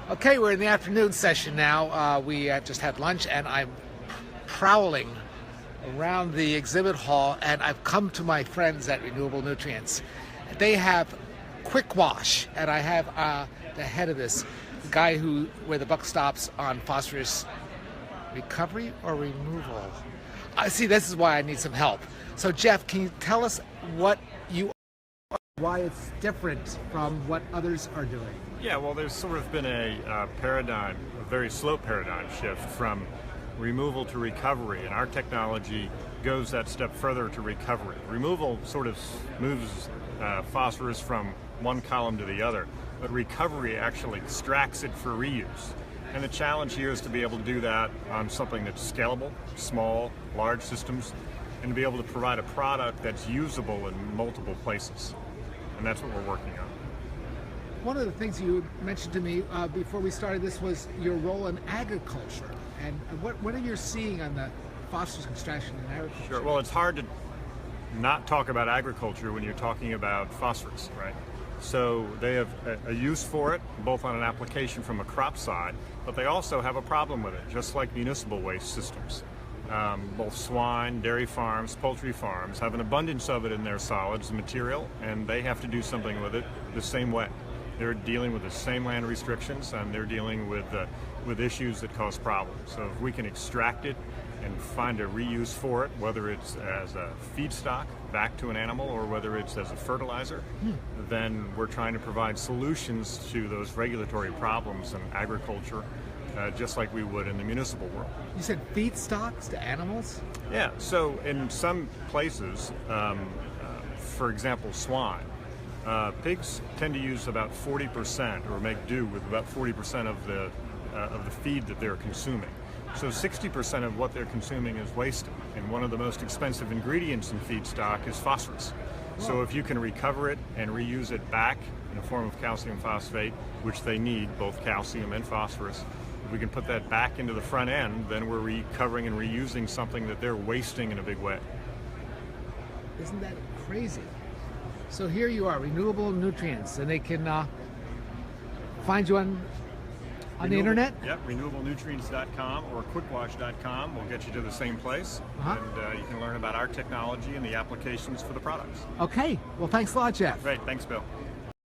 Okay, we're in the afternoon session now. We have just had lunch, and I'm prowling around the exhibit hall, and I've come to my friends at Renewable Nutrients. They have quick wash, and I have the head of this, the guy where the buck stops on phosphorus recovery or removal. I see. This is why I need some help. So, Jeff, can you tell us what you are, why it's different from what others are doing? Yeah, well, there's sort of been a very slow paradigm shift from removal to recovery, and our technology goes that step further to recovery. Removal sort of moves phosphorus from one column to the other, but recovery actually extracts it for reuse. And the challenge here is to be able to do that on something that's scalable, small, large systems, and to be able to provide a product that's usable in multiple places. And that's what we're working on. One of the things you mentioned to me before we started this was your role in agriculture. And what are you seeing on the phosphorus extraction in agriculture? Sure. Well, it's hard to not talk about agriculture when you're talking about phosphorus, right? So they have a use for it, both on an application from a crop side, but they also have a problem with it, just like municipal waste systems. Both swine, dairy farms, poultry farms have an abundance of it in their solids material, and they have to do something with it the same way. They're dealing with the same land restrictions, and they're dealing with issues that cause problems. So if we can extract it and find a reuse for it, whether it's as a feedstock back to an animal or whether it's as a fertilizer, then we're trying to provide solutions to those regulatory problems in agriculture, just like we would in the municipal world. You said feedstocks to animals? Yeah, so in some places, for example, swine, pigs tend to use about 40% or make do with about 40% of the feed that they're consuming. So 60% of what they're consuming is wasted, and one of the most expensive ingredients in feedstock is phosphorus. So if you can recover it and reuse it back in the form of calcium phosphate, which they need, both calcium and phosphorus, if we can put that back into the front end, then we're recovering and reusing something that they're wasting in a big way. Isn't that crazy? So here you are, Renewable Nutrients, and they can find you on the internet? Yep, renewablenutrients.com or quickwash.com will get you to the same place, and you can learn about our technology and the applications for the products. Okay, well, thanks a lot, Jeff. Great, thanks, Bill.